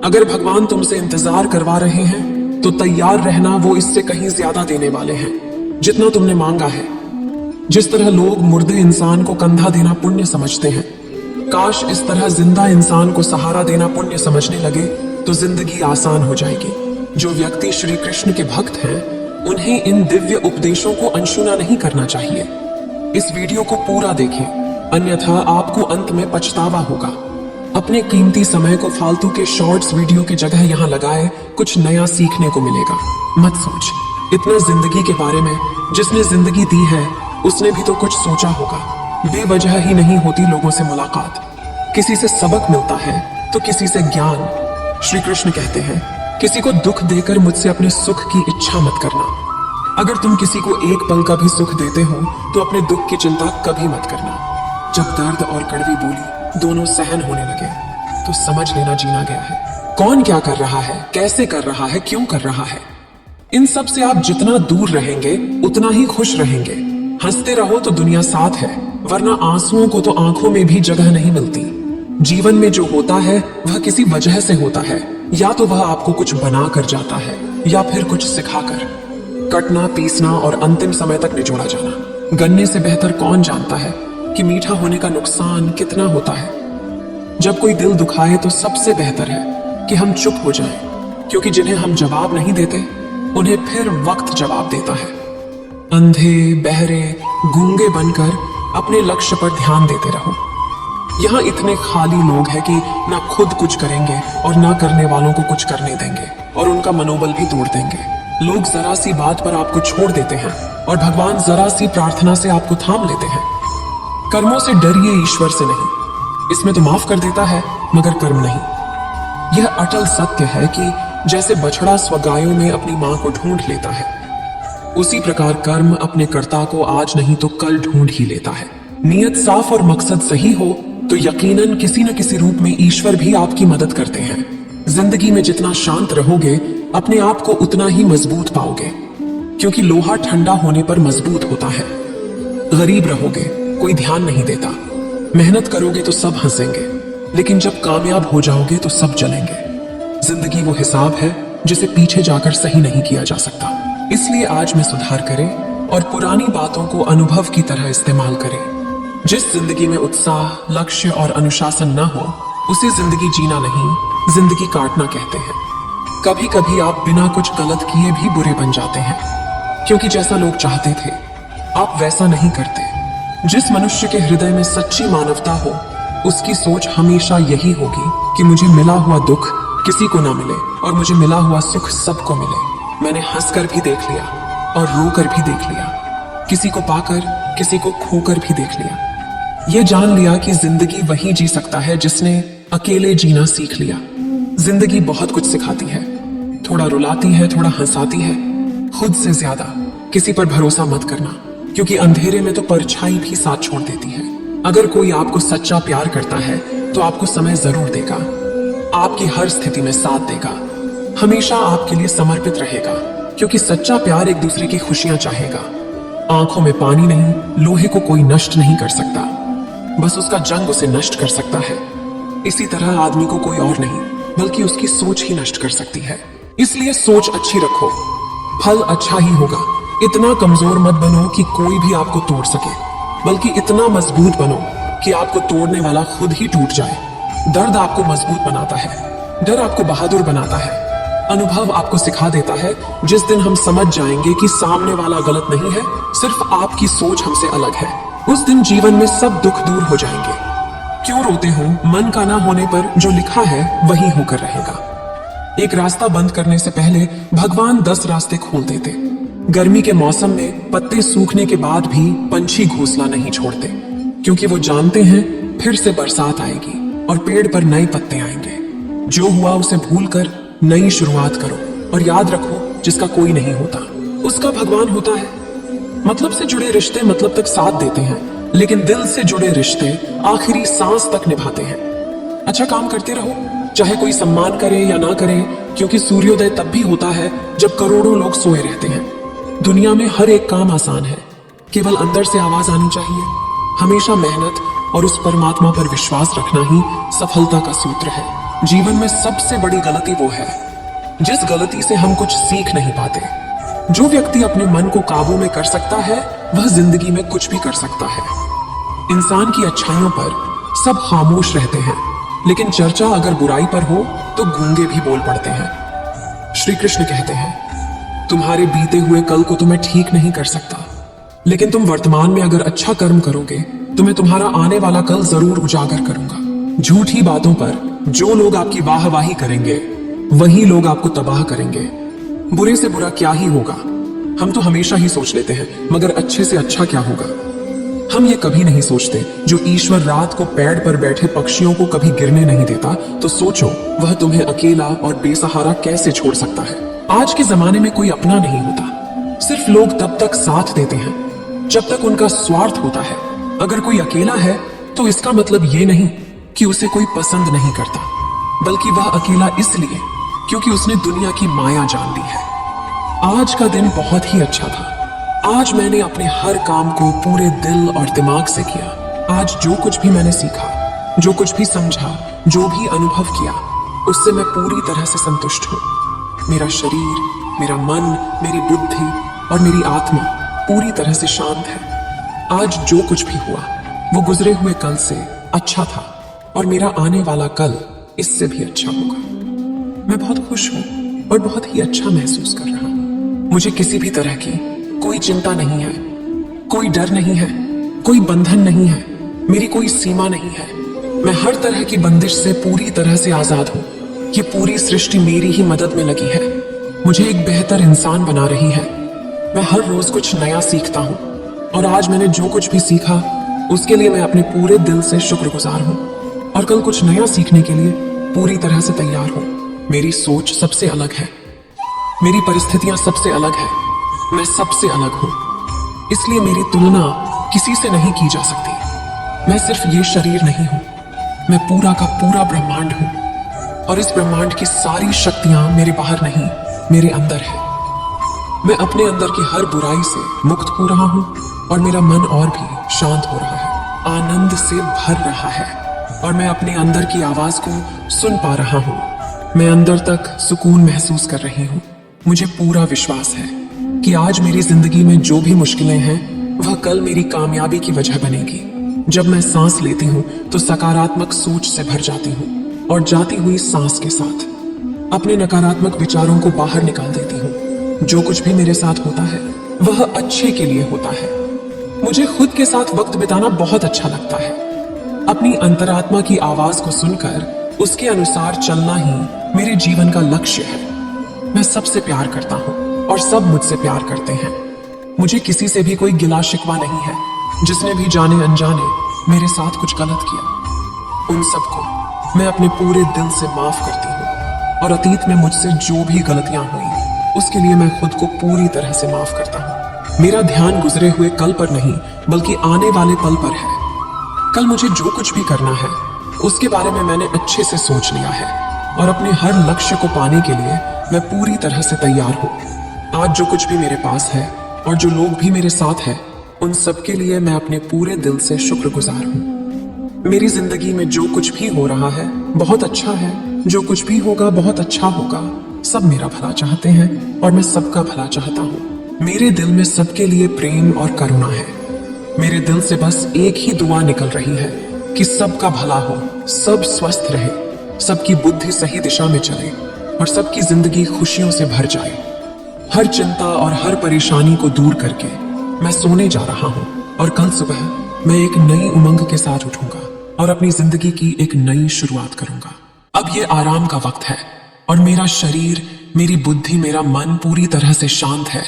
अगर भगवान तुमसे इंतजार करवा रहे हैं तो तैयार रहना, वो इससे कहीं ज्यादा देने वाले हैं जितना तुमने मांगा है। जिस तरह लोग मुर्दे इंसान को कंधा देना पुण्य समझते हैं, काश इस तरह जिंदा इंसान को सहारा देना पुण्य समझने लगे तो जिंदगी आसान हो जाएगी। जो व्यक्ति श्री कृष्ण के भक्त हैं, उन्हें इन दिव्य उपदेशों को अनसुना नहीं करना चाहिए। इस वीडियो को पूरा देखें, अन्यथा आपको अंत में पछतावा होगा। अपने कीमती समय को फालतू के शॉर्ट्स वीडियो की जगह यहाँ लगाए, कुछ नया सीखने को मिलेगा। मत सोच इतना जिंदगी के बारे में। जिसने जिंदगी दी है उसने भी तो कुछ सोचा होगा। बेवजह ही नहीं होती लोगों से मुलाकात, किसी से सबक मिलता है तो किसी से ज्ञान। श्री कृष्ण कहते हैं, किसी को दुख देकर मुझसे अपने सुख की इच्छा मत करना। अगर तुम किसी को एक पल का भी सुख देते हो तो अपने दुख की चिंता कभी मत करना। जब दर्द और कड़वी बोली दोनों सहन होने लगे तो समझ लेना जीना गया है। कौन क्या कर रहा है, कैसे कर रहा है, क्यों कर रहा है, इन सब से आप जितना दूर रहेंगे उतना ही खुश रहेंगे। हंसते रहो तो दुनिया साथ है, वरना आंसुओं को तो आंखों में भी जगह नहीं मिलती। जीवन में जो होता है वह किसी वजह से होता है, या तो वह आपको कुछ बना कर जाता है या फिर कुछ सिखाकर। कटना, पीसना और अंतिम समय तक निचोड़ा जाना। गन्ने से बेहतर कौन जानता है कि मीठा होने का नुकसान कितना होता है। जब कोई दिल दुखाए तो सबसे बेहतर है कि हम चुप हो जाएं, क्योंकि जिन्हें हम जवाब नहीं देते उन्हें फिर वक्त जवाब देता है। अंधे, बहरे, गूंगे बनकर अपने लक्ष्य पर ध्यान देते रहो। यहाँ इतने खाली लोग हैं कि ना खुद कुछ करेंगे और ना करने वालों को कुछ करने देंगे, और उनका मनोबल भी तोड़ देंगे। लोग जरा सी बात पर आपको छोड़ देते हैं और भगवान जरा सी प्रार्थना से आपको थाम लेते हैं। कर्मों से डरिए, ईश्वर से नहीं। इसमें तो माफ कर देता है मगर कर्म नहीं। यह अटल सत्य है कि जैसे बछड़ा स्वगायों में अपनी मां को ढूंढ लेता है, उसी प्रकार कर्म अपने कर्ता को आज नहीं तो कल ढूंढ ही लेता है। नियत साफ और मकसद सही हो तो यकीनन किसी न किसी रूप में ईश्वर भी आपकी मदद करते हैं। जिंदगी में जितना शांत रहोगे अपने आप को उतना ही मजबूत पाओगे, क्योंकि लोहा ठंडा होने पर मजबूत होता है। गरीब रहोगे, कोई ध्यान नहीं देता। मेहनत करोगे तो सब हंसेंगे, लेकिन जब कामयाब हो जाओगे तो सब जलेंगे। जिंदगी वो हिसाब है जिसे पीछे जाकर सही नहीं किया जा सकता। इसलिए आज में सुधार करें और पुरानी बातों को अनुभव की तरह इस्तेमाल करें। जिस जिंदगी में उत्साह, लक्ष्य और अनुशासन न हो उसे जिंदगी जीना नहीं, जिंदगी काटना कहते हैं। कभी कभी आप बिना कुछ गलत किए भी बुरे बन जाते हैं, क्योंकि जैसा लोग चाहते थे आप वैसा नहीं करते। जिस मनुष्य के हृदय में सच्ची मानवता हो उसकी सोच हमेशा यही होगी कि मुझे मिला हुआ दुख किसी को ना मिले और मुझे मिला हुआ सुख सबको मिले। मैंने हंसकर भी देख लिया और रोकर भी देख लिया, किसी को पाकर किसी को खोकर भी देख लिया। यह जान लिया कि जिंदगी वही जी सकता है जिसने अकेले जीना सीख लिया। जिंदगी बहुत कुछ सिखाती है, थोड़ा रुलाती है, थोड़ा हंसाती है। खुद से ज्यादा किसी पर भरोसा मत करना, क्योंकि अंधेरे में तो परछाई भी साथ छोड़ देती है। अगर कोई आपको सच्चा प्यार करता है तो आपको समय जरूर देगा, आपकी हर स्थिति में साथ देगा, हमेशा आपके लिए समर्पित रहेगा, क्योंकि सच्चा प्यार एक दूसरे की खुशियां चाहेगा। आंखों में पानी नहीं, लोहे को कोई नष्ट नहीं कर सकता, बस उसका जंग उसे नष्ट कर सकता है। इसी तरह आदमी को कोई और नहीं बल्कि उसकी सोच ही नष्ट कर सकती है। इसलिए सोच अच्छी रखो, फल अच्छा ही होगा। इतना कमजोर मत बनो कि कोई भी आपको तोड़ सके, बल्कि इतना मजबूत बनो कि आपको तोड़ने वाला खुद ही टूट जाए। दर्द आपको मजबूत बनाता है, डर आपको बहादुर बनाता है, अनुभव आपको सिखा देता है। जिस दिन हम समझ जाएंगे कि सामने वाला गलत नहीं है, सिर्फ आपकी सोच हमसे अलग है, उस दिन जीवन में सब दुख दूर हो जाएंगे। क्यों रोते हो? मन का ना होने पर जो लिखा है वही होकर रहेगा। एक रास्ता बंद करने से पहले भगवान 10 रास्ते खोल देते। गर्मी के मौसम में पत्ते सूखने के बाद भी पंछी घोंसला नहीं छोड़ते, क्योंकि वो जानते हैं फिर से बरसात आएगी और पेड़ पर नए पत्ते आएंगे। जो हुआ उसे भूलकर नई शुरुआत करो, और याद रखो जिसका कोई नहीं होता उसका भगवान होता है। मतलब से जुड़े रिश्ते मतलब तक साथ देते हैं, लेकिन दिल से जुड़े रिश्ते आखिरी सांस तक निभाते हैं। अच्छा काम करते रहो, चाहे कोई सम्मान करे या ना करे, क्योंकि सूर्योदय तब भी होता है जब करोड़ों लोग सोए रहते हैं। दुनिया में हर एक काम आसान है, केवल अंदर से आवाज आनी चाहिए। हमेशा मेहनत और उस परमात्मा पर विश्वास रखना ही सफलता का सूत्र है। जीवन में सबसे बड़ी गलती वो है जिस गलती से हम कुछ सीख नहीं पाते। जो व्यक्ति अपने मन को काबू में कर सकता है वह जिंदगी में कुछ भी कर सकता है। इंसान की अच्छाइयों पर सब खामोश रहते हैं, लेकिन चर्चा अगर बुराई पर हो तो गूंगे भी बोल पड़ते हैं। श्री कृष्ण कहते हैं, तुम्हारे बीते हुए कल को तो मैं ठीक नहीं कर सकता, लेकिन तुम वर्तमान में अगर अच्छा कर्म करोगे तो मैं तुम्हारा आने वाला कल जरूर उजागर करूंगा। झूठी बातों पर जो लोग आपकी वाहवाही करेंगे वही लोग आपको तबाह करेंगे। बुरे से बुरा क्या ही होगा, हम तो हमेशा ही सोच लेते हैं, मगर अच्छे से अच्छा क्या होगा हम ये कभी नहीं सोचते। जो ईश्वर रात को पेड़ पर बैठे पक्षियों को कभी गिरने नहीं देता, तो सोचो वह तुम्हें अकेला और बेसहारा कैसे छोड़ सकता है। आज के जमाने में कोई अपना नहीं होता, सिर्फ लोग तब तक साथ देते हैं जब तक उनका स्वार्थ होता है। अगर कोई अकेला है तो इसका मतलब ये नहीं कि उसे कोई पसंद नहीं करता, बल्कि वह अकेला इसलिए क्योंकि उसने दुनिया की माया जान ली है। आज का दिन बहुत ही अच्छा था। आज मैंने अपने हर काम को पूरे दिल और दिमाग से किया। आज जो कुछ भी मैंने सीखा, जो कुछ भी समझा, जो भी अनुभव किया, उससे मैं पूरी तरह से संतुष्ट हूँ। मेरा शरीर, मेरा मन, मेरी बुद्धि और मेरी आत्मा पूरी तरह से शांत है। आज जो कुछ भी हुआ वो गुजरे हुए कल से अच्छा था, और मेरा आने वाला कल इससे भी अच्छा होगा। मैं बहुत खुश हूँ और बहुत ही अच्छा महसूस कर रहा हूँ। मुझे किसी भी तरह की कोई चिंता नहीं है, कोई डर नहीं है, कोई बंधन नहीं है, मेरी कोई सीमा नहीं है। मैं हर तरह की बंदिश से पूरी तरह से आजाद हूँ। ये पूरी सृष्टि मेरी ही मदद में लगी है, मुझे एक बेहतर इंसान बना रही है। मैं हर रोज कुछ नया सीखता हूँ, और आज मैंने जो कुछ भी सीखा उसके लिए मैं अपने पूरे दिल से शुक्रगुजार हूँ, और कल कुछ नया सीखने के लिए पूरी तरह से तैयार हूँ। मेरी सोच सबसे अलग है, मेरी परिस्थितियां सबसे अलग है, मैं सबसे अलग हूँ, इसलिए मेरी तुलना किसी से नहीं की जा सकती। मैं सिर्फ ये शरीर नहीं हूँ, मैं पूरा का पूरा ब्रह्मांड हूँ, और इस ब्रह्मांड की सारी शक्तियां मेरे बाहर नहीं, मेरे अंदर है। मैं अपने अंदर की हर बुराई से मुक्त हो रहा हूँ, और मेरा मन और भी शांत हो रहा है, आनंद से भर रहा है, और मैं अपने अंदर की आवाज को सुन पा रहा हूँ। मैं अंदर तक सुकून महसूस कर रही हूँ। मुझे पूरा विश्वास है कि आज मेरी जिंदगी में जो भी मुश्किलें हैं वह कल मेरी कामयाबी की वजह बनेगी। जब मैं सांस लेती हूँ तो सकारात्मक सोच से भर जाती हूँ, और जाती हुई सांस के साथ अपने नकारात्मक विचारों को बाहर निकाल देती हूँ। जो कुछ भी मेरे साथ होता है वह अच्छे के लिए होता है। मुझे खुद के साथ वक्त बिताना बहुत अच्छा लगता है। अपनी अंतरात्मा की आवाज को सुनकर उसके अनुसार चलना ही मेरे जीवन का लक्ष्य है। मैं सबसे प्यार करता हूँ और सब मुझसे प्यार करते हैं। मुझे किसी से भी कोई गिला शिकवा नहीं है। जिसने भी जाने अनजाने मेरे साथ कुछ गलत किया, उन सबको मैं अपने पूरे दिल से माफ करती हूँ, और अतीत में मुझसे जो भी गलतियां हुई उसके लिए मैं खुद को पूरी तरह से माफ करता हूँ। मेरा ध्यान गुजरे हुए कल पर नहीं, बल्कि आने वाले पल पर है। कल मुझे जो कुछ भी करना है उसके बारे में मैंने अच्छे से सोच लिया है, और अपने हर लक्ष्य को पाने के लिए मैं पूरी तरह से तैयार हूँ। आज जो कुछ भी मेरे पास है और जो लोग भी मेरे साथ हैं, उन सब के लिए मैं अपने पूरे दिल से शुक्रगुजार हूँ। मेरी जिंदगी में जो कुछ भी हो रहा है बहुत अच्छा है, जो कुछ भी होगा बहुत अच्छा होगा। सब मेरा भला चाहते हैं और मैं सबका भला चाहता हूँ। मेरे दिल में सबके लिए प्रेम और करुणा है। मेरे दिल से बस एक ही दुआ निकल रही है कि सबका भला हो, सब स्वस्थ रहे, सबकी बुद्धि सही दिशा में चले, और सबकी जिंदगी खुशियों से भर जाए। हर चिंता और हर परेशानी को दूर करके मैं सोने जा रहा हूँ, और कल सुबह मैं एक नई उमंग के साथ उठूंगा और अपनी जिंदगी की एक नई शुरुआत करूंगा। अब ये आराम का वक्त है, और मेरा शरीर, मेरी बुद्धि, मेरा मन पूरी तरह से शांत है।